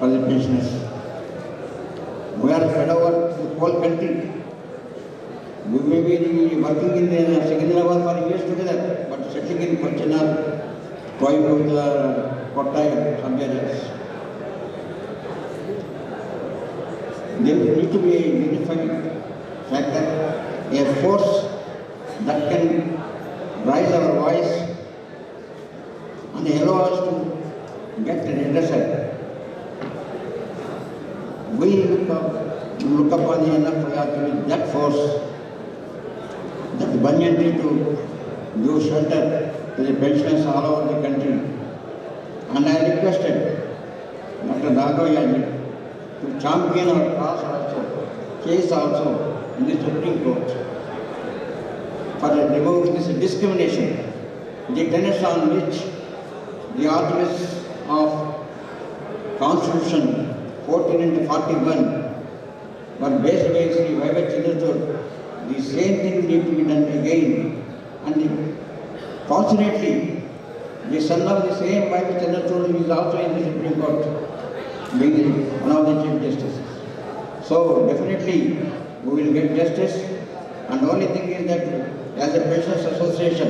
for the pensioners. We are spread over the whole country. We may be working in Secunderabad for years together, but settling in Kochinar, Coimbatore, Kottayam, some areas. There need to be a unified factor, a force that can raise our voice and allow us to get redressal. We look upon the NFIR to be that force, that banyan tree to give shelter to the pensioners all over the country. And I requested Dr. Raghav to champion our case also in the Supreme Court for removing this discrimination, the tenets on which the articles of Constitution 14 into 41 were based by Sri Vaivat Chandrachud. The same thing need to be done again. And fortunately, the son of the same Vaivat Chandrachud is also in the Supreme Court, being one of the Chief Justices. So definitely we will get justice, and the only thing is that as a Pensioners Association,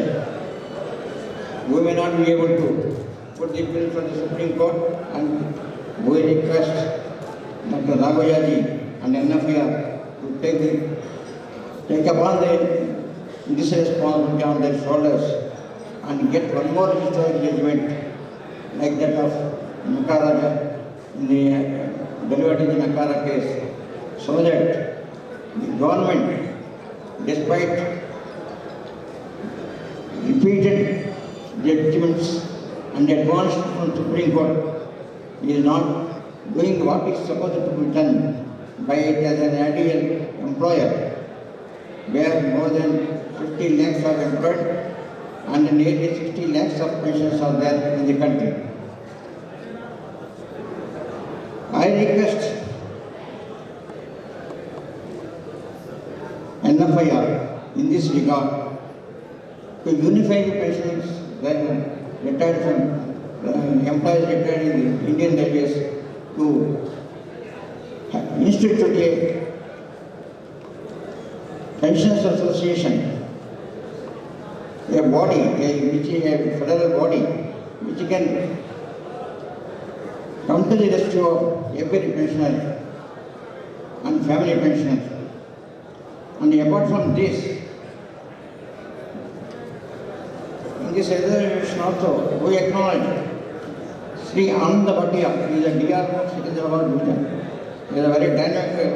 we may not be able to put the bill for the Supreme Court, and we request Dr. Raghav and NFIR to take upon this responsibility on their shoulders and get one more historic judgment like that of Nakaraja in the delivered in the Nakara case, so that the government, despite repeated judgments and advanced from Supreme Court, is not doing what is supposed to be done by it as an ideal employer, where more than 50 lakhs are employed and nearly 60 lakhs of pensions are there in the country. I request NFIR in this regard to unify the pensions that retired from employees retired in the Indian Railways to institute a Pensioners Association, a body, a federal body, which can come to the rescue of every pensioner and family pensioners. And apart from this, in this resolution also, we acknowledge Sri Ananda Bhatia, he is a DR of Secunderabad division. He is a very dynamic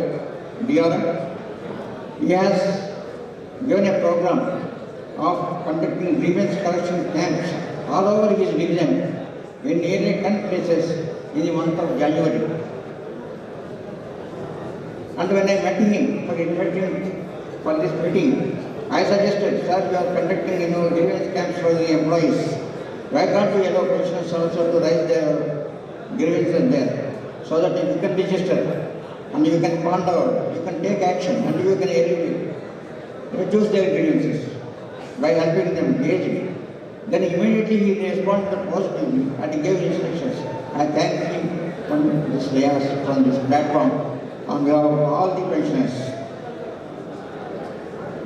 DR. He has given a program of conducting grievance collection camps all over his division in nearly 10 places in the month of January. And when I met him for inviting for this meeting, I suggested, sir, you are conducting grievance camps for the employees. Why can't we allow pensioners also to raise their grievances there, so that you can register and you can point out, you can take action, and you can reduce their grievances by helping them engage. Then immediately he responded positively and he gave instructions. I thank him from this platform on behalf of all the pensioners.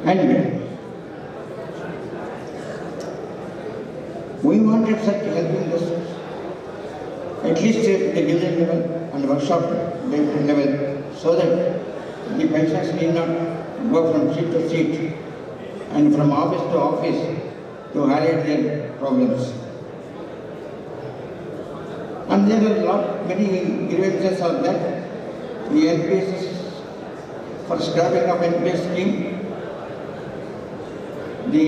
And we wanted such helping this at least at the division level and workshop level, so that the pensioners need not go from seat to seat and from office to office to highlight their problems. And there are many grievances are there. The NPS for scrapping of NPS scheme, the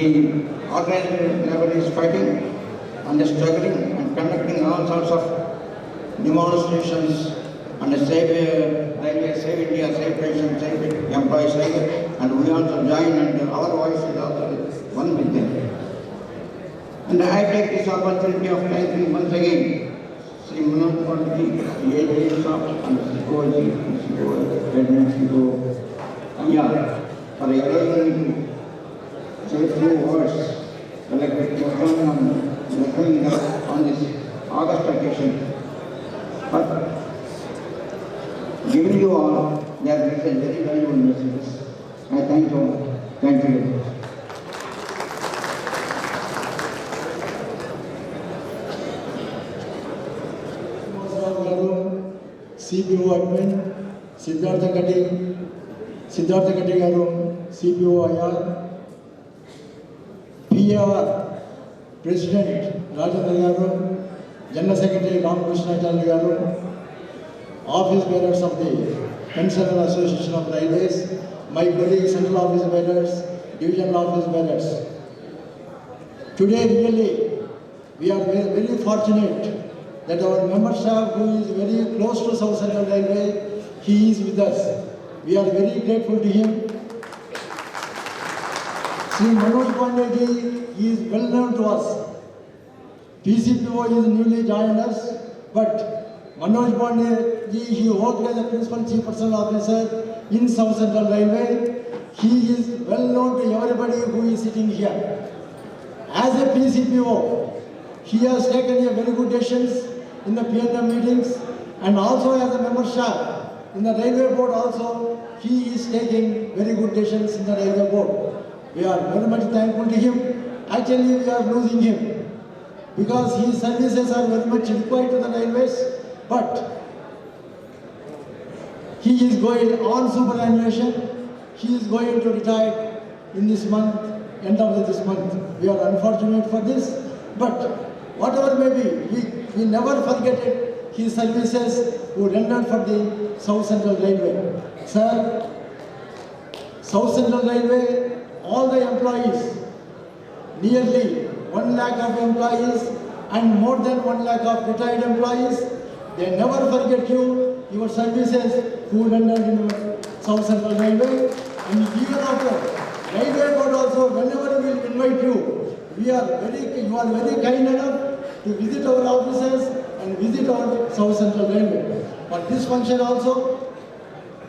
organized level is fighting and struggling and conducting all sorts of demonstrations and Save Railway, Save India, Save Pension, Save Employees, Save, and we also join, and our voice is also one with them. And I take this opportunity of thanking once again Sri Manoj Pandit, the AGS of and Sikoji, for allowing me to say a few words on this August occasion. But giving you all, they have written very valuable messages. I thank you all. Thank you. CPO admin, Siddhartha Katti garu, CPO IR, PAR, President Rajendra garu, General Secretary Ramakrishna garu, office bearers of the Pensioner Association of Railways, my colleagues, central office bearers, divisional office bearers. Today really we are very fortunate that our member staff, who is very close to South Central Railway, he is with us. We are very grateful to him. Sri Manoj Pandey ji, he is well known to us. PCPO is newly joined us, but Manoj Pandey ji, he worked as a principal chief personnel officer in South Central Railway. He is well known to everybody who is sitting here. As a PCPO, he has taken a very good decisions in the PNM meetings, and also as a member staff in the railway board also, he is taking very good decisions in the railway board. We are very much thankful to him. Actually, we are losing him because his services are very much required to the railways, but he is going on superannuation. He is going to retire in this month, end of this month. We are unfortunate for this, but whatever may be, we never forget it, his services who rendered for the South Central Railway. Sir, South Central Railway, all the employees, nearly 1 lakh of employees and more than 1 lakh of retired employees, they never forget you, your services who rendered in South Central Railway. And even after Railway Board also, whenever we will invite you, you are very kind enough to visit our offices and visit our South Central Railway. For this function also,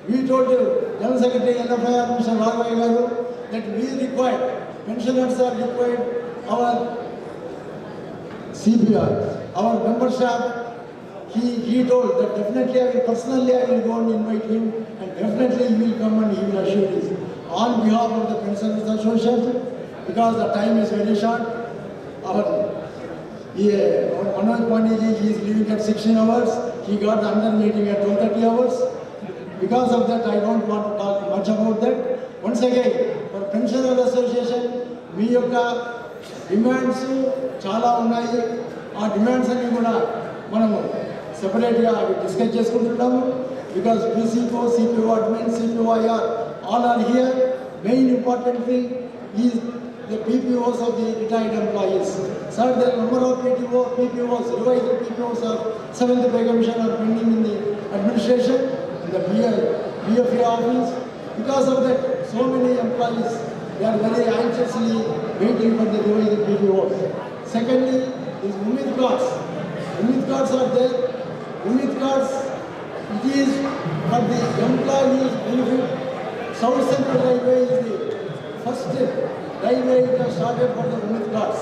we told you, General Secretary NFIR, Mr. Raghavaya garu, that we require, pensioners are required, our CPR, our member staff, he told that definitely I will go and invite him, and definitely he will come and he will assure this. On behalf of the Pensioners Association, because the time is very short, our Manoj Pandey ji, he is leaving at 16 hours. He got another meeting at 12:30 hours. Because of that, I don't want to talk much about that. Once again, for Pensioner Association, మీ యొక్క demands చాలా ఉన్నాయి. ఆ demands అన్ని కూడా మనము సెపరేట్గా అవి discuss చేసుకుంటున్నాము. Because PCPO, CPO admin, CPO IR, all are here. Main important thing is the PPOs of the retired employees. Sir, the number of PPOs, revised PPOs of 7th Pay Commission are pending in the administration, in the BFA office. Because of that, so many employees, they are very anxiously waiting for the revised PPOs. Secondly, is Umid cards. Umid cards are there. Umid cards, it is for the employees' benefit. South Central Railway is the first railway it has started for the Umid cards.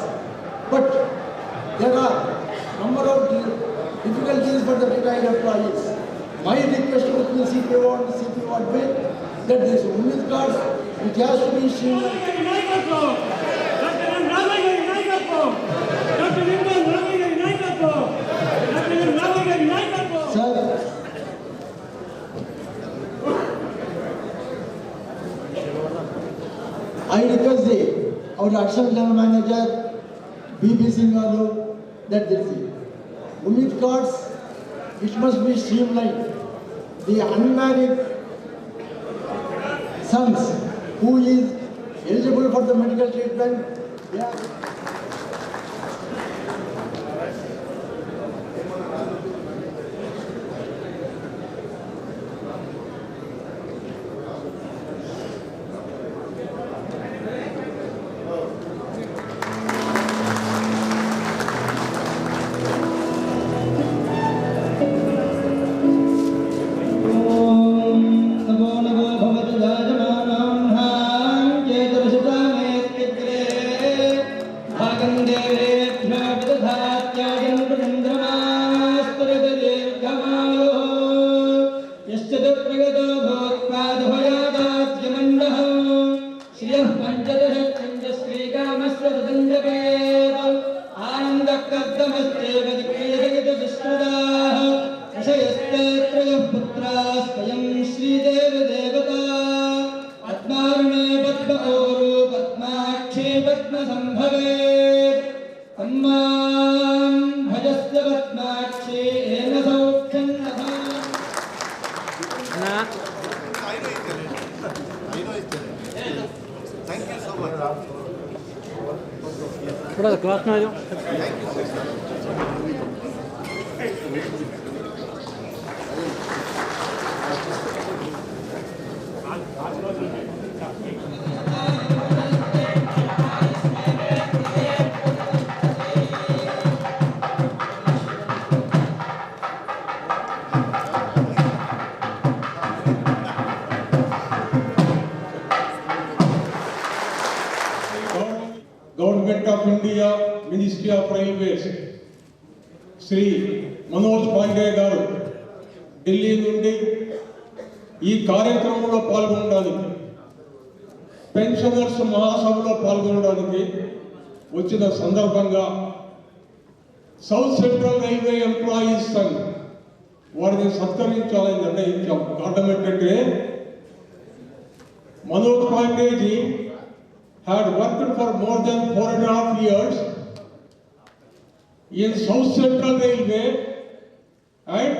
But there are number of difficulties for the retired employees. My request to the PCPO and CPO admin that this Umid cards, it has to be seen. Sir, I request our Additional General Manager, B.B. Singh garu, that there is Umid cards, it must be streamlined. The unmarried sons who is eligible for the medical treatment, yeah. त्रयः पुत्राः स्वयं श्रीदेवदेवता पद्मारुणे पद्मओरु पद्माक्षे पद्मसम्भवे अम्मां भजस्य पद्माक्षे येन सौख्यं नभः Thank you so much. थोड़ा class में आ जाओ. Government of India, Ministry of Railways, Shri Manoj Pandey గారు ఢిల్లీ నుండి ఈ కార్యక్రమంలో పాల్గొనడానికి పెన్షనర్స్ మహాసభలో పాల్గొనడానికి వచ్చిన సందర్భంగా south central railway employees Sangh వారిని సత్కరించాలని నిర్ణయించాం. కారణం ఏంటంటే Manoj Pandeyji had worked for more than 4.5 years in South Central Railway and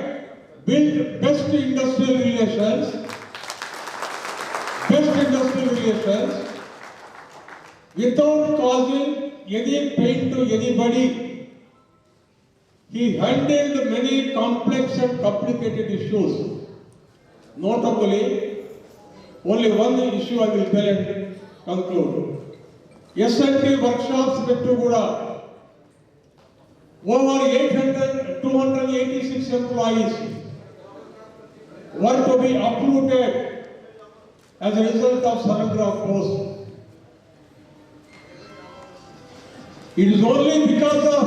built best industrial relations without causing any pain to anybody. He handled many complex and complicated issues. Notably, only one issue I will tell and conclude. SNT workshops పెట్టు కూడా over 286 employees were to be uprooted as a result of surrender of post. It is only because of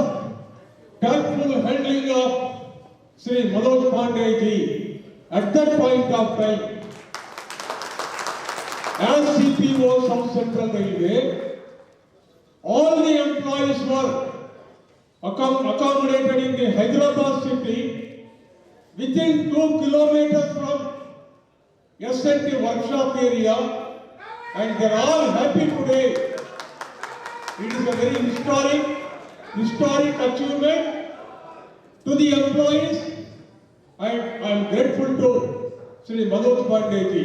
careful handling of Sri Manoj Pandey ji at that point of time as CPO South Central Railway, all the employees were accommodated in the Hyderabad city within 2 kilometers from SNT workshop area, and they are all happy today. It is a very historic achievement to the employees, and I am grateful to Sri Manoj Pandey ji.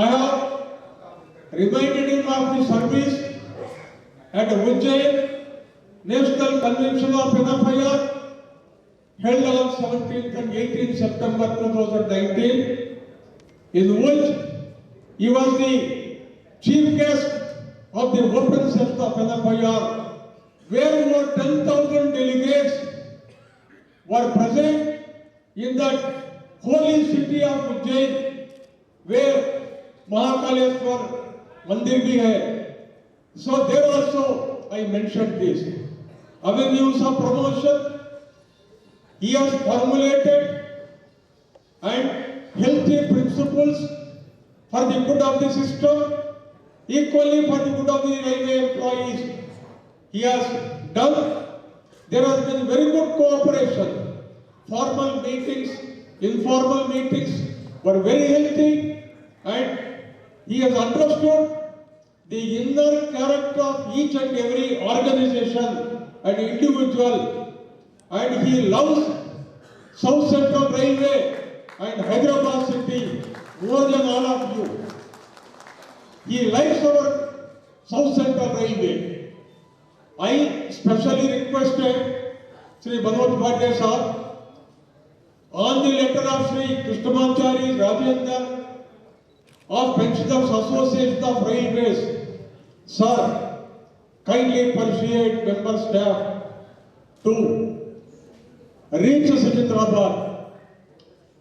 I have reminded him of the service at Ujjain National Convention of NFIR held on 17th and 18th September 2019, in which he was the chief guest of the open session of NFIR, where over 10,000 delegates were present in that holy city of Ujjain, where Mahakaleshwar Mandir bhi hai. So there also I mentioned this. Avenues of promotion he has formulated and healthy principles for the good of the system, equally for the good of the railway employees. He has done. There has been very good cooperation. Formal meetings, informal meetings were very healthy, and he has understood the inner character of each and every organization and individual, and he loves South Central Railway and Hyderabad city more than all of you. He likes our South Central Railway. I specially requested Sri Manoj Pandey sir on the letter of Sri Krishnamachari Rajendra of Pensioners Association of Railways, sir, kindly persuade member staff to reach Secunderabad.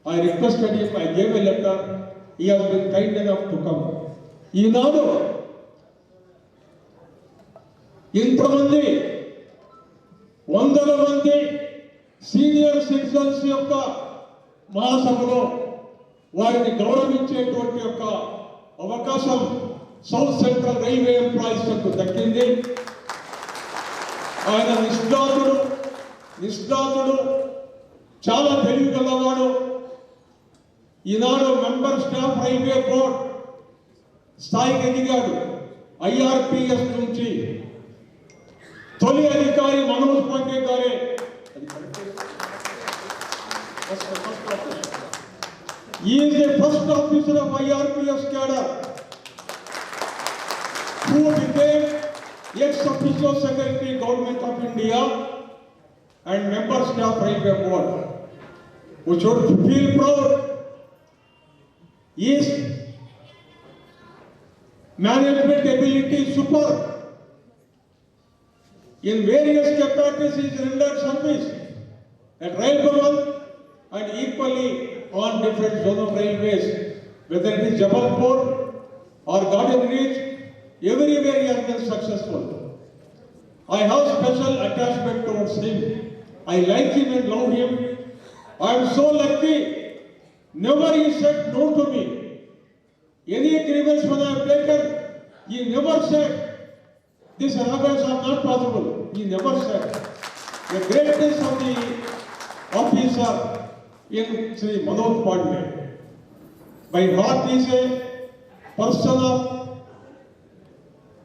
I requested him, I gave a letter, he has been kind enough to come. ఈనాడు ఇంతమంది వందల మంది senior citizens యొక్క మహాసభలో వారిని గౌరవించేటువంటి యొక్క అవకాశం south central railway employees కు దక్కింది. ఆయన నిష్ణాతుడు, చాలా తెలివి గలవాడు, ఈనాడు మెంబర్ స్టాఫ్ రైల్వే బోర్డ్ స్థాయికి ఎదిగాడు. ఐఆర్పిఎస్ నుంచి తొలి అధికారి మనోజ్ పాండే గారే. He is the first officer of IRPS cadre who became ex-officio secretary Government of India and member staff Railway Board. We should feel proud. His management ability is super. In various capacities he rendered service at Rail Bhavan and equally on different zonal railways, whether it is Jabalpur or Garden Reach, everywhere he has been successful. I have special attachment towards him. I like him and love him. I am so lucky. Never he said no to me. Any grievance when I have taken, he never said, "This arrogance are not possible." He never said. The greatness of the officer in Sri Manoj Pandey. By heart he is a person of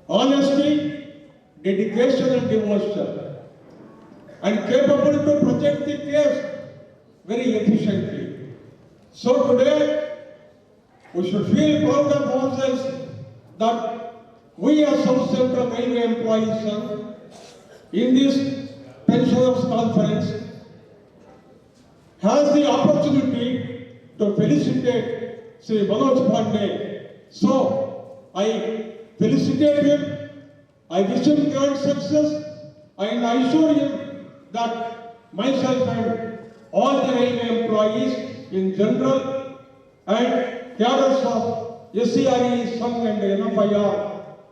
honesty, dedication and devotion, and capable to project the case very efficiently. So today we should feel proud of ourselves that we as South Central Railway employees in this pensioners conference has the opportunity to felicitate Sri Manoj Pandey. So I felicitate him, I wish him great success, and I assure him that myself and all the railway employees in general and cadres of SCRE, Sangh and NFIR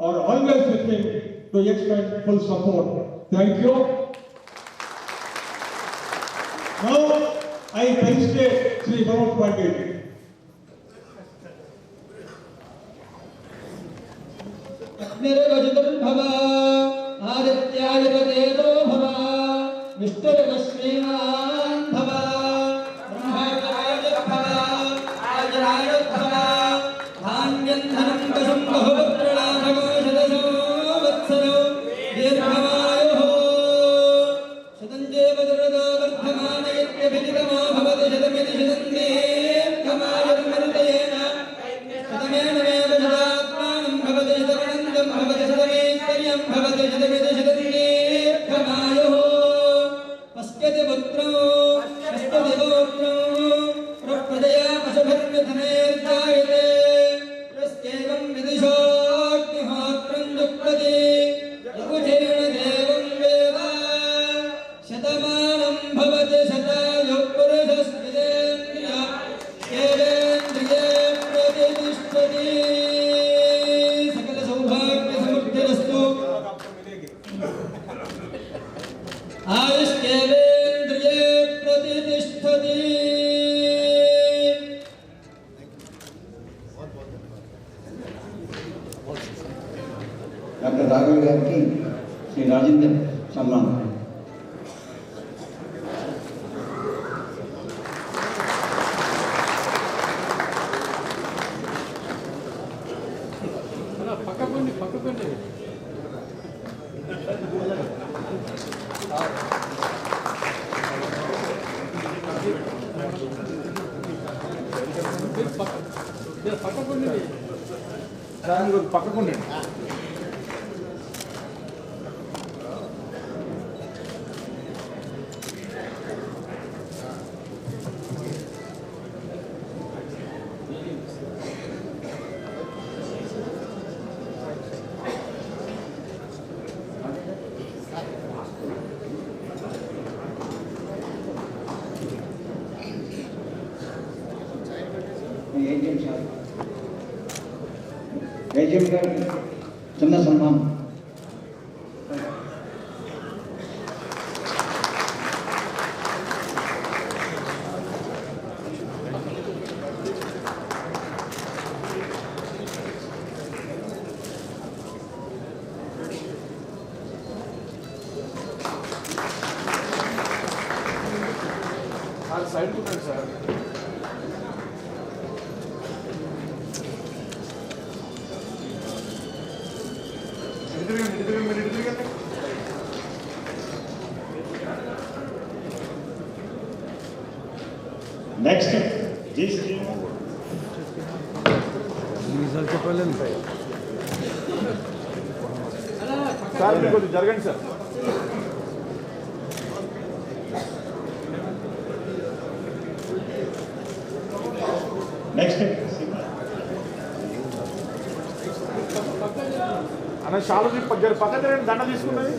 are always with him to extend full support. Thank you. Now I felicitate Sri Manoj Pandey. अग्निर्वजुर्भव आदित्याय तेजो भव विष्णुर्वश्रीमान् भव ब्रह्मराजभव आजराजभव धान्यन्धनं दशं बहुपुत्रलाभगो शतसो वत्सरो दीर्घमायुः शतञ्जेव दुर्गो वर्धमान इत्यभिधिगमो भवति शतमिति शतं दीर्घमायुर्मृतेन शतमेनमेव शतात्मानं भवति शतमनन्दं भवति शतमेश्वर्यं भवति शतमिति शतं दीर्घमायुः पश्यति पुत्रौ पश्यति पौत्रौ प्रप्रजया पशुभिर्मिथुनैर्जायते यस्यैवं विदिशोऽग्निहोत्रं जुह्वति यकुचेन देवं वेद शतमानं भवति शतायुः पुरुषस्मितेन्द्रिय येनेन्द्रिये प्रतिष्ठति सकलसौभाग्यसमृद्धिरस्तु आयुष्येवेन्द्रिये प्रतिष्ठति డాక్టర్ రాఘవ్ గారికి శ్రీ రాజేందర్ సన్మానం. పక్కకుండి ఏజెంట్ గారికి చిన్న సన్మానం. Side sir next G Shri sir మీరు కొంచెం జరగండి సార్. నెక్స్ట్ అన్న షాలు పక్కన దండ తీసుకున్నది.